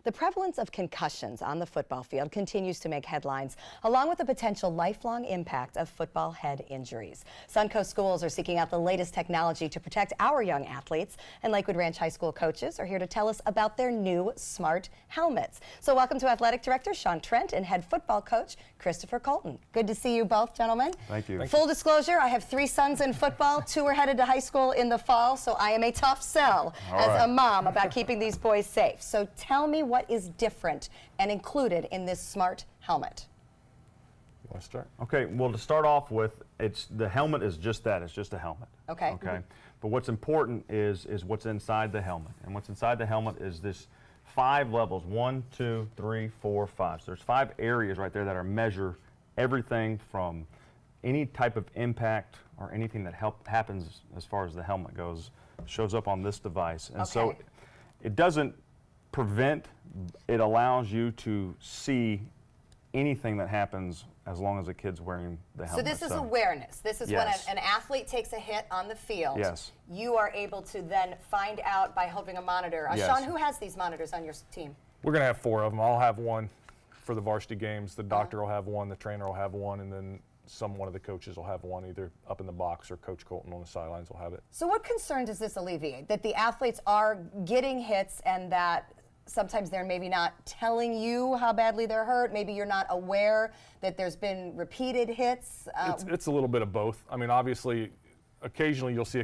The prevalence of concussions on the football field continues to make headlines, along with the potential lifelong impact of football head injuries. Suncoast schools are seeking out the latest technology to protect our young athletes, and Lakewood Ranch High School coaches are here to tell us about their new smart helmets. So welcome to Athletic Director Sean Trent and head football coach Christopher Colton. Good to see you both, gentlemen. Thank you. Full disclosure, I have 3 sons in football. 2 are headed to high school in the fall, so I am a tough sell as a mom about keeping these boys safe. So tell me what is different and included in this smart helmet. You want to start? Okay, well, to start off with, the helmet is just that. It's just a helmet. Okay. Okay. But what's important is what's inside the helmet. And what's inside the helmet is this 5 levels, 1, 2, 3, 4, 5. So there's 5 areas right there that are measure everything from any type of impact or anything that happens as far as the helmet goes, shows up on this device. And so it doesn't prevent, it allows you to see anything that happens as long as a kid's wearing the helmet. So this is awareness. This is when an athlete takes a hit on the field. Yes. You are able to then find out by holding a monitor. Sean, who has these monitors on your team? We're going to have 4 of them. I'll have one for the varsity games. The doctor will have one, the trainer will have one, and then one of the coaches will have one, either up in the box or Coach Colton on the sidelines will have it. So what concern does this alleviate? That the athletes are getting hits and that sometimes they're maybe not telling you how badly they're hurt. Maybe you're not aware that there's been repeated hits. It's a little bit of both. I mean, obviously, occasionally you'll see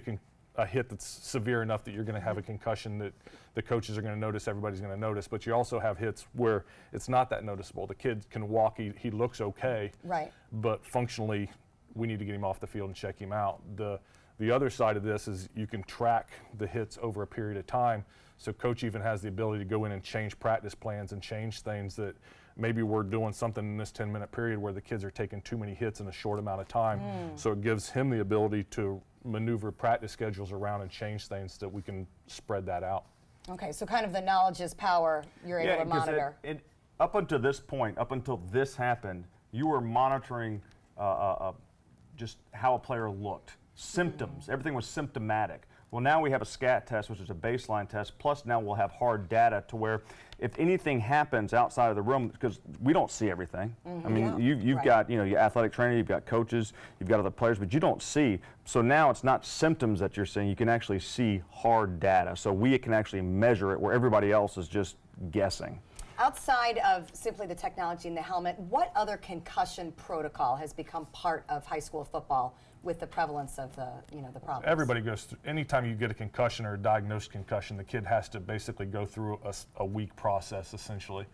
a hit that's severe enough that you're going to have a concussion that the coaches are going to notice, everybody's going to notice. But you also have hits where it's not that noticeable. The kid can walk, he looks okay, right? But functionally, we need to get him off the field and check him out. The other side of this is you can track the hits over a period of time. So coach even has the ability to go in and change practice plans and change things that maybe we're doing something in this 10-minute period where the kids are taking too many hits in a short amount of time. So it gives him the ability to maneuver practice schedules around and change things so that we can spread that out. Okay, so kind of the knowledge is power. You're able to monitor. Up until this point, up until this happened, you were monitoring just how a player looked. Symptoms, everything was symptomatic. Well, now we have a SCAT test, which is a baseline test, plus now we'll have hard data to where if anything happens outside of the room, because we don't see everything. I mean, you've got, your athletic trainer, you've got coaches, you've got other players, but you don't see. So now it's not symptoms that you're seeing, you can actually see hard data. So we can actually measure it where everybody else is just guessing. Outside of simply the technology in the helmet, what other concussion protocol has become part of high school football with the prevalence of the problems? Everybody goes through, anytime you get a concussion or a diagnosed concussion, the kid has to basically go through a week process essentially,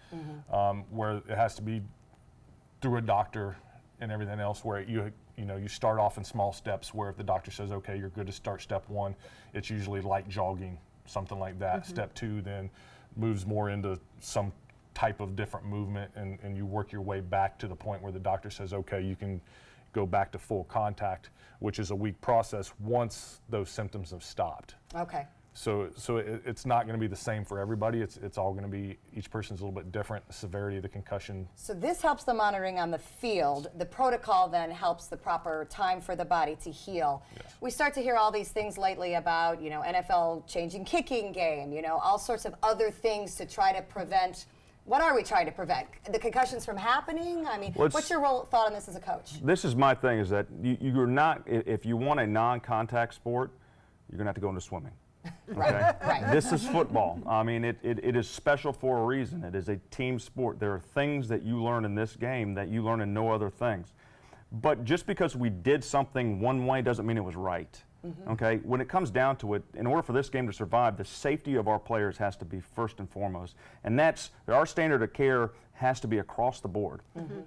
where it has to be through a doctor and everything else, where you start off in small steps where if the doctor says, okay, you're good to start step 1, it's usually light jogging, something like that. Step 2 then moves more into some type of different movement, and you work your way back to the point where the doctor says, okay, you can go back to full contact, which is a week process once those symptoms have stopped. Okay. So it's not going to be the same for everybody. It's all going to be, each person's a little bit different, the severity of the concussion. So this helps the monitoring on the field. The protocol then helps the proper time for the body to heal. Yes. We start to hear all these things lately about, NFL changing kicking game, all sorts of other things to try to prevent. What are we trying to prevent? The concussions from happening? I mean, what's your thought on this as a coach? This is my thing, is that you're not, if you want a non-contact sport, you're going to have to go into swimming. Okay? Right. This is football. I mean, it is special for a reason. It is a team sport. There are things that you learn in this game that you learn in no other things. But just because we did something one way doesn't mean it was right. Okay, when it comes down to it, in order for this game to survive, the safety of our players has to be first and foremost. And that's, our standard of care has to be across the board.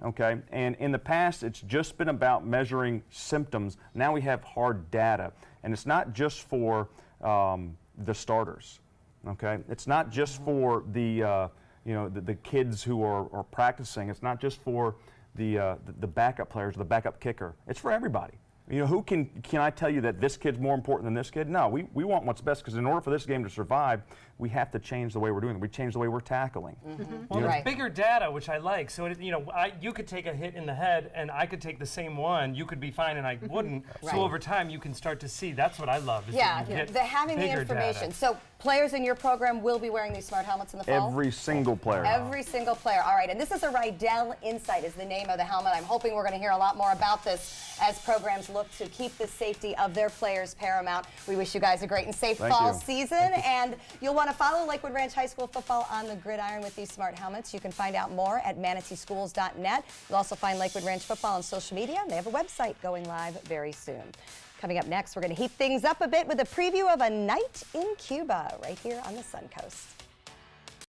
Okay, and in the past, it's just been about measuring symptoms. Now we have hard data, and it's not just for the starters. Okay, it's not just for the the kids who are practicing. It's not just for the backup players, the backup kicker. It's for everybody. Who can I tell you that this kid's more important than this kid? No, we want what's best, because in order for this game to survive, we have to change the way we're doing it. We change the way we're tackling. Well, Right. there's bigger data, which I like. So, you could take a hit in the head, and I could take the same one. You could be fine, and I wouldn't. Right. So over time, you can start to see. That's what I love. Is Yeah, that you get having the bigger information. data. So players in your program will be wearing these smart helmets in the fall? Every single player. Every single player. All right, and this is a Rydell Insight is the name of the helmet. I'm hoping we're going to hear a lot more about this as programs look to keep the safety of their players paramount. We wish you guys a great and safe Thank fall you. season, and you'll want to follow Lakewood Ranch High School football on the gridiron with these smart helmets. You can find out more at manateeschools.net. You'll also find Lakewood Ranch football on social media, and they have a website going live very soon. Coming up next, we're going to heat things up a bit with a preview of a night in Cuba right here on the Suncoast.